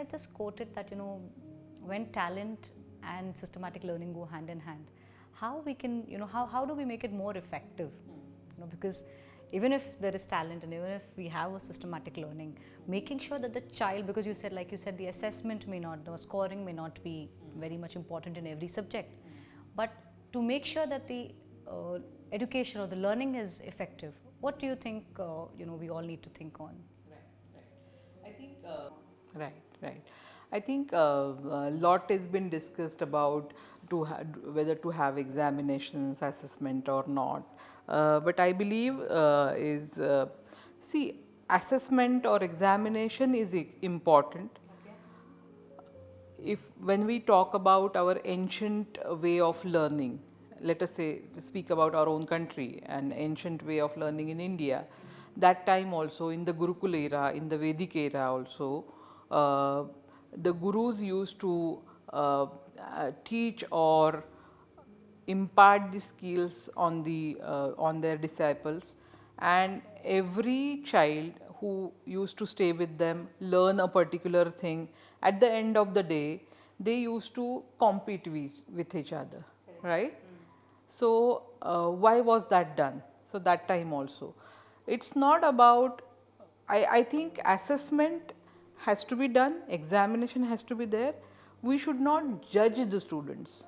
I just quoted that, when talent and systematic learning go hand in hand, how we can, how do we make it more effective? Because even if there is talent and even if we have a systematic learning, making sure that the child, because you said, like you said, the assessment may not, the scoring may not be very much important in every subject, but to make sure that the education or the learning is effective, what do you think, we all need to think on? I think right. I think a lot has been discussed about whether to have examinations, assessment or not. But I believe see, assessment or examination is important. If when we talk about our ancient way of learning, let us say speak about our own country, an ancient way of learning in India, that time also in the Gurukul era, in the Vedic era also, the gurus used to teach or impart the skills on their disciples, and every child who used to stay with them learn a particular thing. At the end of the day, they used to compete with each other, right? So why was that done? So that time also, it's not about, I think assessment has to be done, examination has to be there. We should not judge the students.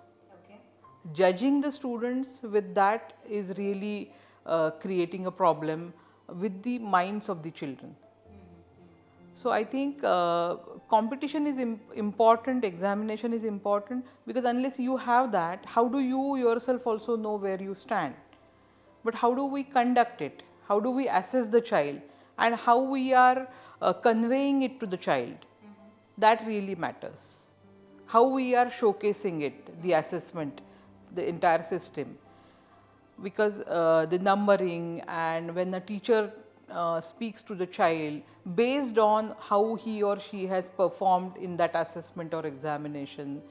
Judging the students with that is really creating a problem with the minds of the children. So I think competition is important, examination is important, because unless you have that, how do you yourself also know where you stand? But how do we conduct it? How do we assess the child? And how we are conveying it to the child? That really matters. How we are showcasing it, the assessment, the entire system. Because the numbering, and when a teacher speaks to the child based on how he or she has performed in that assessment or examination,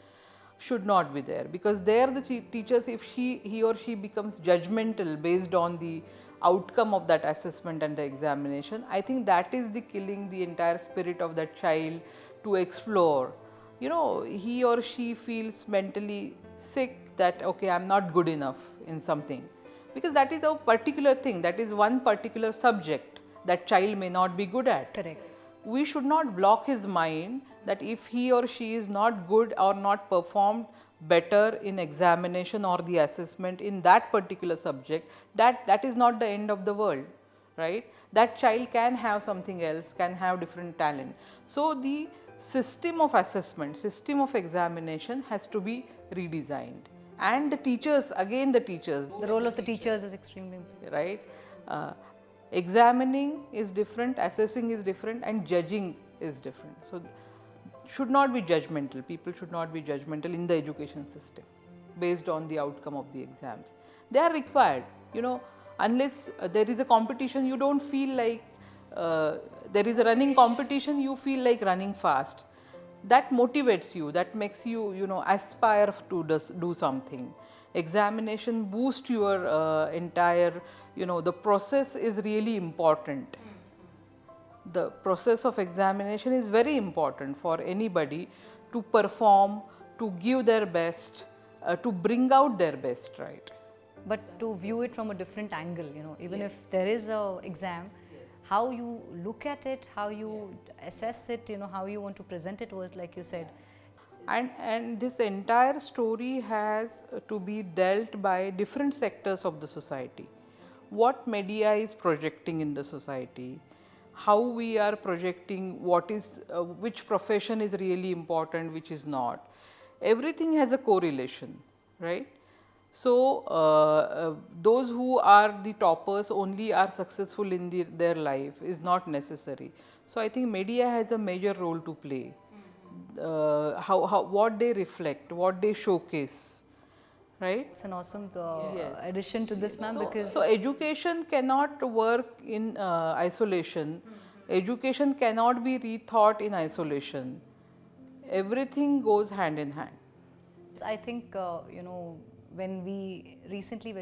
should not be there, because there the teachers, if he or she becomes judgmental based on the outcome of that assessment and the examination, I think that is the killing the entire spirit of that child to explore. He or she feels mentally sick that okay, I'm not good enough in something, because that is a particular thing, that is one particular subject that child may not be good at. Correct. We should not block his mind that if he or she is not good or not performed better in examination or the assessment in that particular subject, that is not the end of the world, right? That child can have something else, can have different talent. So the system of assessment, system of examination has to be redesigned. And the teachers, again the teachers, The role of the teachers is extremely important. right? Examining is different, assessing is different, and judging is different. So should not be judgmental. People should not be judgmental in the education system based on the outcome of the exams. They are required. Unless there is a competition, you don't feel like there is a running competition, you feel like running fast. That motivates you, that makes you, aspire to do something. Examination boosts your entire, the process is really important. The process of examination is very important for anybody to perform, to give their best, to bring out their best, right? But to view it from a different angle, even if there is a exam, how you look at it, how you assess it, how you want to present it was, like you said. And this entire story has to be dealt by different sectors of the society. What media is projecting in the society, how we are projecting what is, which profession is really important, which is not. Everything has a correlation, right? So those who are the toppers only are successful in their life is not necessary. So I think media has a major role to play. What they reflect, what they showcase, right? It's an awesome Yes. addition to this, ma'am, because So education cannot work in isolation. Education cannot be rethought in isolation. Everything goes hand in hand. I think, when we recently,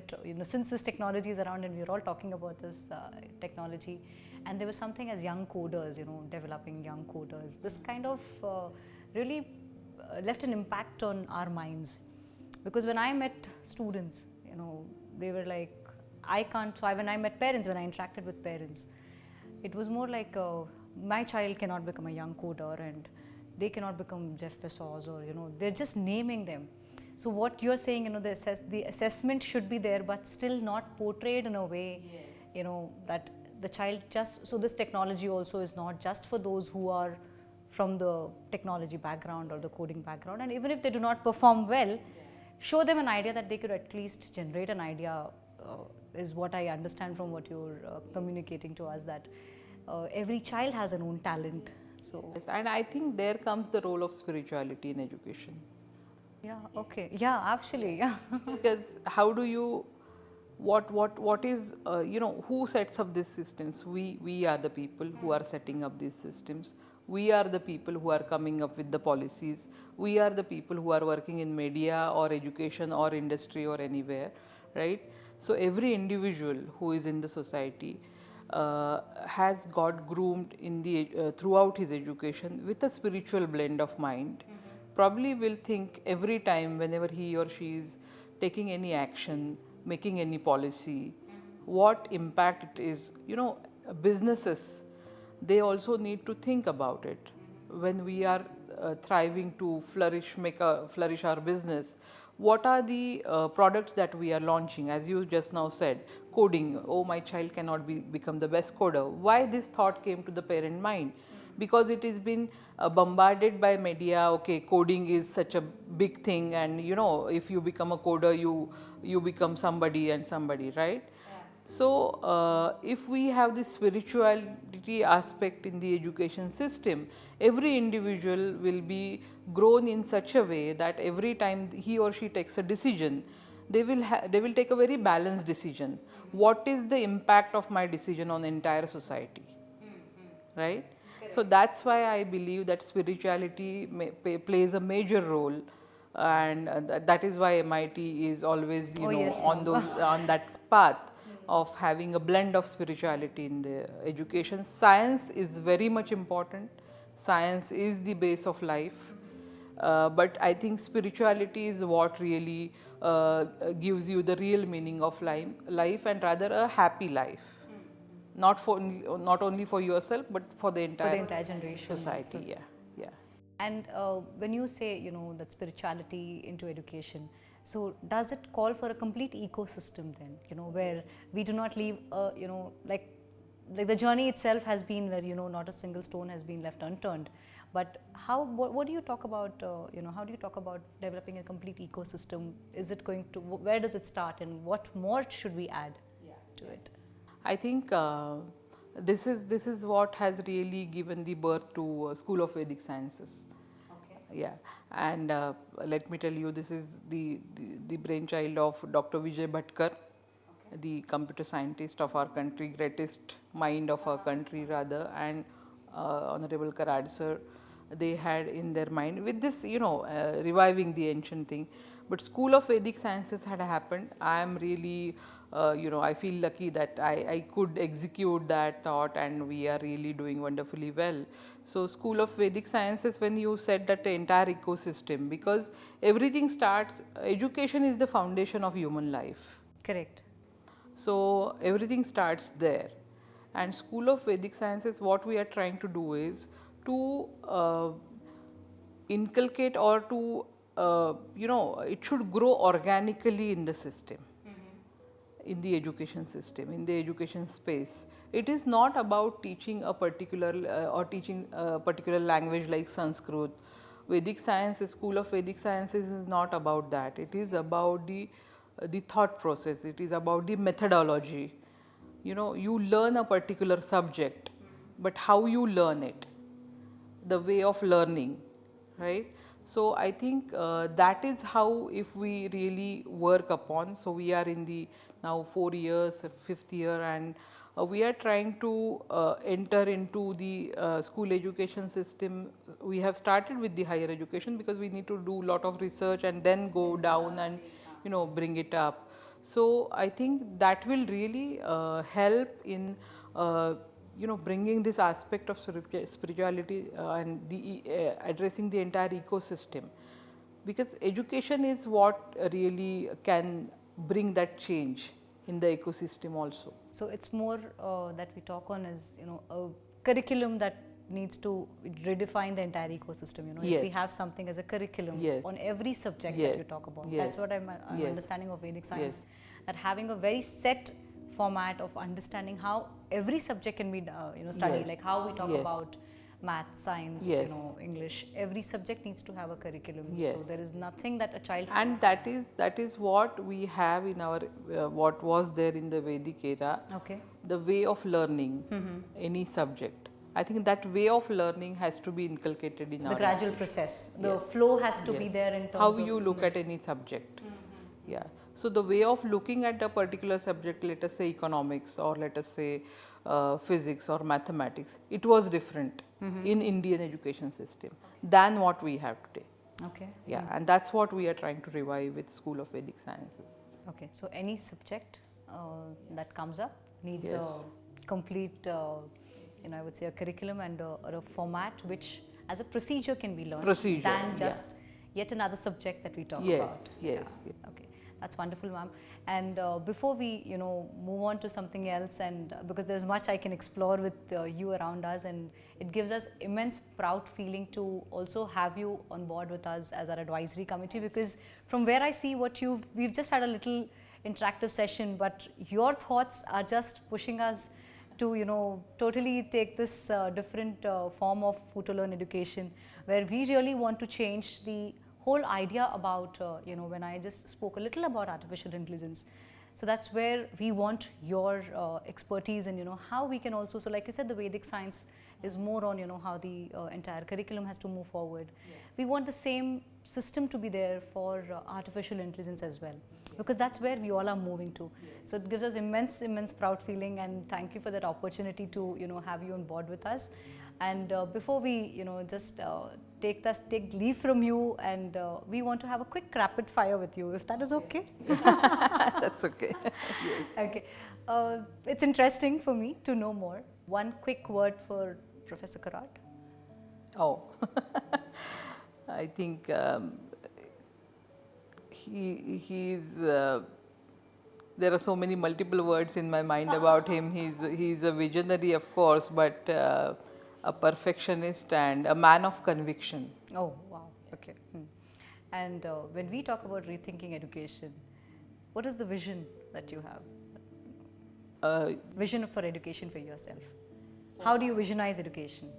since this technology is around and we're all talking about this technology, and there was something as young coders, developing young coders. This kind of really left an impact on our minds, because when I met students, they were like, I can't. So when I met parents, when I interacted with parents, it was more like my child cannot become a young coder, and they cannot become Jeff Bezos, or they're just naming them. So what you're saying, the assessment should be there, but still not portrayed in a way, that the child just. So this technology also is not just for those who are from the technology background or the coding background, and even if they do not perform well, show them an idea that they could at least generate an idea. Is what I understand from what you're communicating to us, that every child has an own talent. So Yes, and I think there comes the role of spirituality in education. yeah, okay, yeah, actually, yeah. Because how do you, what is, who sets up these systems? We are the people who are setting up these systems. We are the people who are coming up with the policies. We are the people who are working in media or education or industry or anywhere, right? So every individual who is in the society has got groomed in the throughout his education with a spiritual blend of mind. Probably will think every time whenever he or she is taking any action, making any policy, what impact it is. Businesses, they also need to think about it. When we are thriving to flourish our business, what are the products that we are launching? As you just now said, coding. Oh, my child cannot become the best coder. Why this thought came to the parent mind? Because it has been bombarded by media. Okay, coding is such a big thing, and if you become a coder, you become somebody and somebody, right? So, if we have this spirituality aspect in the education system, every individual will be grown in such a way that every time he or she takes a decision, they will take a very balanced decision. What is the impact of my decision on the entire society, right? So that's why I believe that spirituality plays a major role, and that is why MIT is always Oh, yes, on those on that path of having a blend of spirituality in the education. Science is very much important. Science is the base of life. But I think spirituality is what really gives you the real meaning of life, and rather a happy life. Not only for yourself, but for the entire generation. society. Yeah, yeah. And when you say, that spirituality into education, so does it call for a complete ecosystem then, where we do not leave, like the journey itself has been where, not a single stone has been left unturned. But what do you talk about, how do you talk about developing a complete ecosystem? Is it going to, where does it start, and what more should we add to it? I think this is what has really given the birth to School of Vedic Sciences. Okay. Yeah, and let me tell you, this is the brainchild of Dr. Vijay Bhatkar, the computer scientist of our country, greatest mind of our country rather, and Honorable Karad sir. They had in their mind with this, reviving the ancient thing. But School of Vedic Sciences had happened. I am really, I feel lucky that I could execute that thought, and we are really doing wonderfully well. So School of Vedic Sciences, when you said that the entire ecosystem, because everything starts, education is the foundation of human life. Correct. So everything starts there. And School of Vedic Sciences, what we are trying to do is to inculcate, or to, it should grow organically in the system, in the education system, in the education space. It is not about teaching a particular or teaching a particular language like Sanskrit. Vedic Sciences, School of Vedic Sciences is not about that. It is about the thought process. It is about the methodology. You learn a particular subject, but how you learn it, the way of learning, right? So I think that is how, if we really work upon. So we are in the now 4 years, 5th year, and we are trying to enter into the school education system. We have started with the higher education because we need to do a lot of research and then go down and bring it up. So I think that will really help in bringing this aspect of spirituality and addressing the entire ecosystem, because education is what really can bring that change in the ecosystem also. So it's more that we talk on is, a curriculum that needs to redefine the entire ecosystem. If we Yes. have something as a curriculum Yes. on every subject that Yes. you talk about. Yes. That's what I'm Yes. understanding of Vedic science. That having a very set format of understanding how every subject can be studied, Yes. like how we talk Yes. about math, science, Yes. English. Every subject needs to have a curriculum. Yes. So there is nothing that a child And that is what we have in our what was there in the Vedic era, Okay. the way of learning any subject. I think that way of learning has to be inculcated in The our gradual process. The Yes. flow has to be Yes. there in terms how of you look at any subject. Yeah. So the way of looking at a particular subject, let us say economics or let us say physics or mathematics, it was different in Indian education system than what we have today. Okay. Yeah, and that's what we are trying to revive with School of Vedic Sciences. Okay, so any subject that comes up needs Yes. a complete, I would say a curriculum and or a format which as a procedure can be learned Procedure, than yeah. just yet another subject that we talk Yes, about. yes, Yeah. Okay, that's wonderful, ma'am. And before we, move on to something else, and because there's much I can explore with you around us, and it gives us immense proud feeling to also have you on board with us as our advisory committee. Because from where I see we've just had a little interactive session, but your thoughts are just pushing us to totally take this different form of food to learn education, where we really want to change the whole idea about when I just spoke a little about artificial intelligence. So that's where we want your expertise, and how we can also, so like you said, the Vedic science is more on how the entire curriculum has to move forward. We want the same system to be there for artificial intelligence as well, because that's where we all are moving to. So it gives us immense proud feeling, and thank you for that opportunity to have you on board with us. And before we just take leave from you, and we want to have a quick rapid fire with you, if that is okay. That's okay. Yes. Okay, it's interesting for me to know more. One quick word for Professor Karat. Oh, I think he's. There are so many multiple words in my mind about him. He's a visionary, of course, but a perfectionist and a man of conviction. Oh, wow. Okay. And when we talk about rethinking education, what is the vision that you have? Vision for education for yourself. How do you visionize education?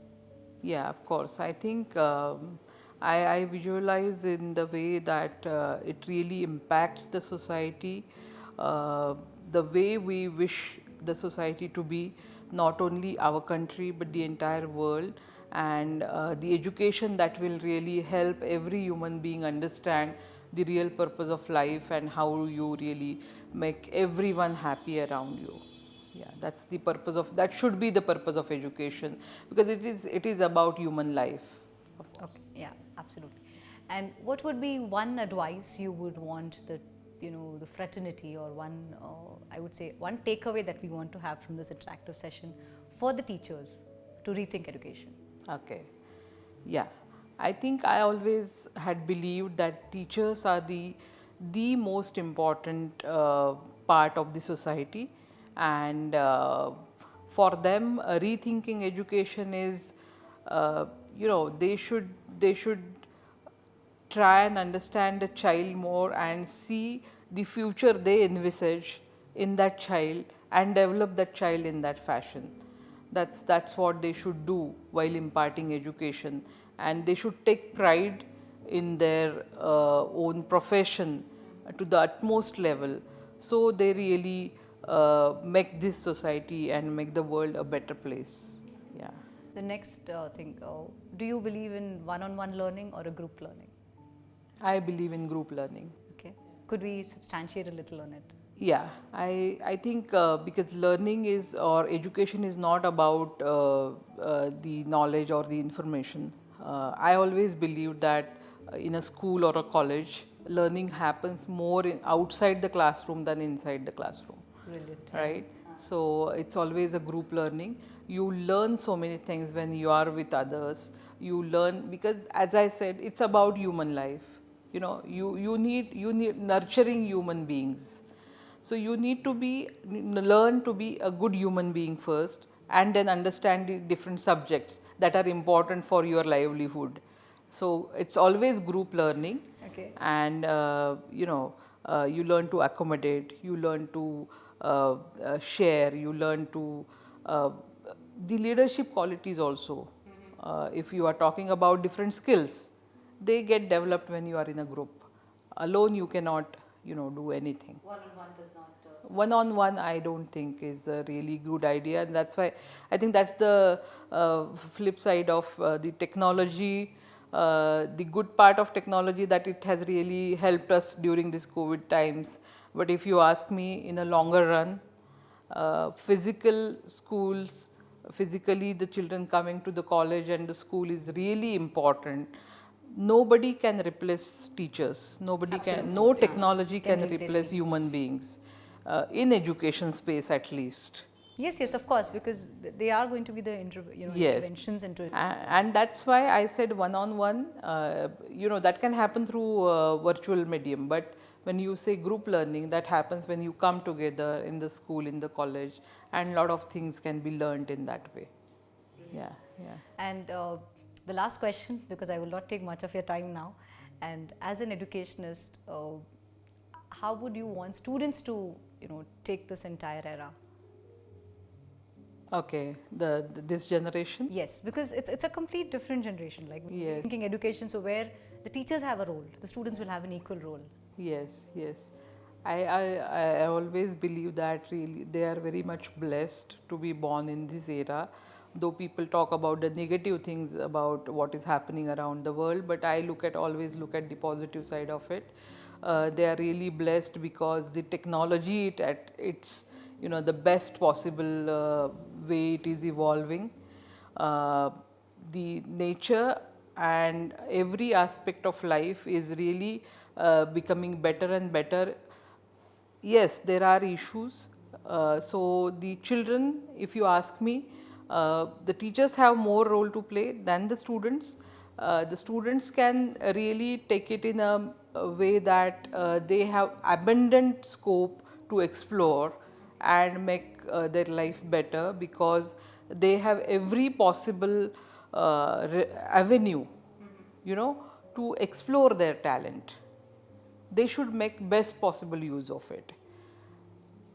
Yeah, of course. I think I visualize in the way that it really impacts the society, the way we wish the society to be, not only our country but the entire world, and the education that will really help every human being understand the real purpose of life and how you really make everyone happy around you. Yeah, that's the purpose of, that should be the purpose of education, because it is about human life. Okay, yeah, absolutely. And what would be one advice you would want the fraternity, or one, I would say, one takeaway that we want to have from this interactive session for the teachers to rethink education? Okay, yeah, I think I always had believed that teachers are the most important part of the society, and for them rethinking education is they should try and understand the child more and see the future they envisage in that child and develop that child in that fashion. That's what they should do while imparting education, and they should take pride in their own profession to the utmost level, so they really make this society and make the world a better place. Yeah. The next thing, do you believe in one-on-one learning or a group learning? I believe in group learning. Okay, could we substantiate a little on it? Yeah, I think because learning is, or education is not about the knowledge or the information. I always believed that in a school or a college, learning happens more outside the classroom than inside the classroom. Brilliant. Right? So it's always a group learning. You learn so many things when you are with others. You learn because, as I said, it's about human life. You know, you need nurturing human beings. So you need to learn to be a good human being first, and then understand the different subjects that are important for your livelihood. So it's always group learning, Okay. and you learn to accommodate, you learn to share, you learn to uh, the leadership qualities also. If you are talking about different skills, they get developed when you are in a group. Alone you cannot do anything. One-on-one does not. One on one I don't think is a really good idea, and that's why I think that's the flip side of the technology. The good part of technology, that it has really helped us during this COVID times. But if you ask me, in a longer run, physical schools, physically the children coming to the college and the school is really important. Nobody can replace teachers. Nobody can. No technology can replace human beings in education space, at least. Yes, yes, of course, because they are going to be the Yes. interventions into it. And that's why I said one on one, that can happen through virtual medium. But when you say group learning, that happens when you come together in the school, in the college, and a lot of things can be learned in that way. Yeah, yeah. And the last question, because I will not take much of your time now, and as an educationist, how would you want students to, take this entire era? Okay, this generation. Yes, because it's a complete different generation. Like Yes. thinking education, so where the teachers have a role, the students will have an equal role. Yes, yes. I always believe that really they are very much blessed to be born in this era. Though people talk about the negative things about what is happening around the world, but I always look at the positive side of it. They are really blessed because the technology at its the best possible way it is evolving. The nature and every aspect of life is really becoming better and better. Yes, there are issues. So the children, if you ask me, the teachers have more role to play than the students. The students can really take it in a way that they have abundant scope to explore and make their life better, because they have every possible avenue, to explore their talent. They should make best possible use of it.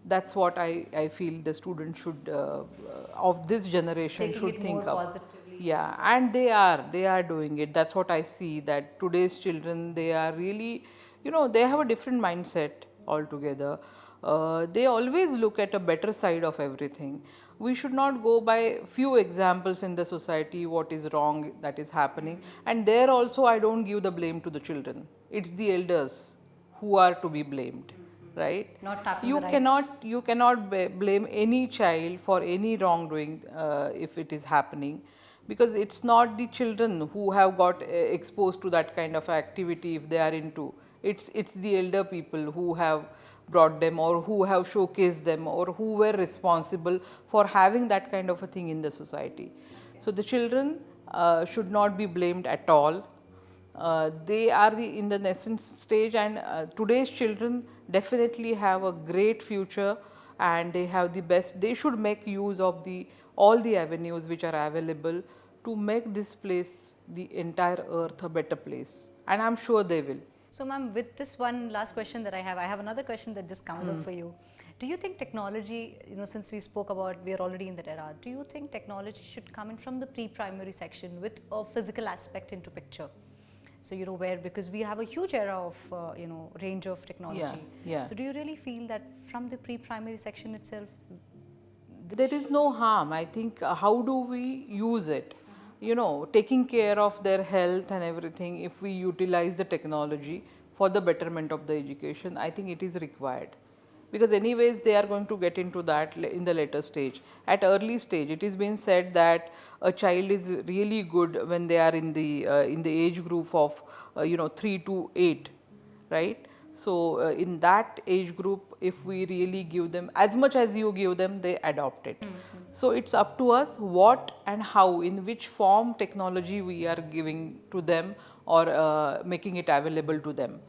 That's what I feel the students should of this generation Taking should it think more of. positively. Yeah, and they are doing it. That's what I see, that today's children, they are really, they have a different mindset altogether. They always look at a better side of everything. We should not go by few examples in the society what is wrong that is happening, and there also I don't give the blame to the children. It's the elders who are to be blamed, right? Not tapping You the right. cannot blame any child for any wrongdoing if it is happening, because it's not the children who have got exposed to that kind of activity if they are into. It's the elder people who have brought them, or who have showcased them, or who were responsible for having that kind of a thing in the society. So the children should not be blamed at all. They are in the nascent stage, and today's children definitely have a great future, and they have the best. They should make use of all the avenues which are available to make this place, the entire earth, a better place, and I'm sure they will. So, ma'am, with this one last question that I have another question that just comes up for you. Do you think technology, since we spoke about we are already in that era, do you think technology should come in from the pre-primary section with a physical aspect into picture? So, where, because we have a huge era of, range of technology. Yeah. So, do you really feel that from the pre-primary section itself? There is no harm. I think how do we use it? Taking care of their health and everything, if we utilize the technology for the betterment of the education, I think it is required. Because anyways, they are going to get into that in the later stage. At early stage, it is been said that a child is really good when they are in the age group of 3 to 8, right? So in that age group, if we really give them as much as you give them, they adopt it. So it's up to us what and how, in which form technology we are giving to them or making it available to them.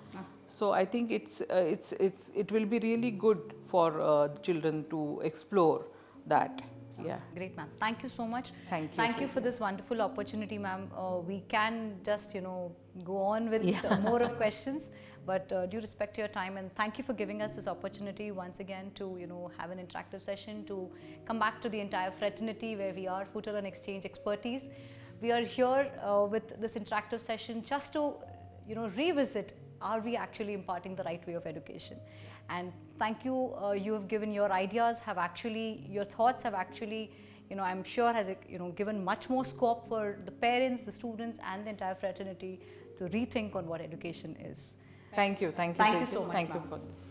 So I think it will be really good for children to explore that. Yeah. Great, ma'am. Thank you so much. Thank you, Thank you for this wonderful opportunity, ma'am. We can just, go on with more of questions, but due respect to your time, and thank you for giving us this opportunity once again to, have an interactive session, to come back to the entire fraternity where we are, Future and Exchange expertise. We are here with this interactive session just to, revisit, are we actually imparting the right way of education? And thank you, you have given your ideas, your thoughts have actually, I'm sure has, given much more scope for the parents, the students and the entire fraternity to rethink on what education is. Thank you. Thank you so much, Thank you ma'am. for this.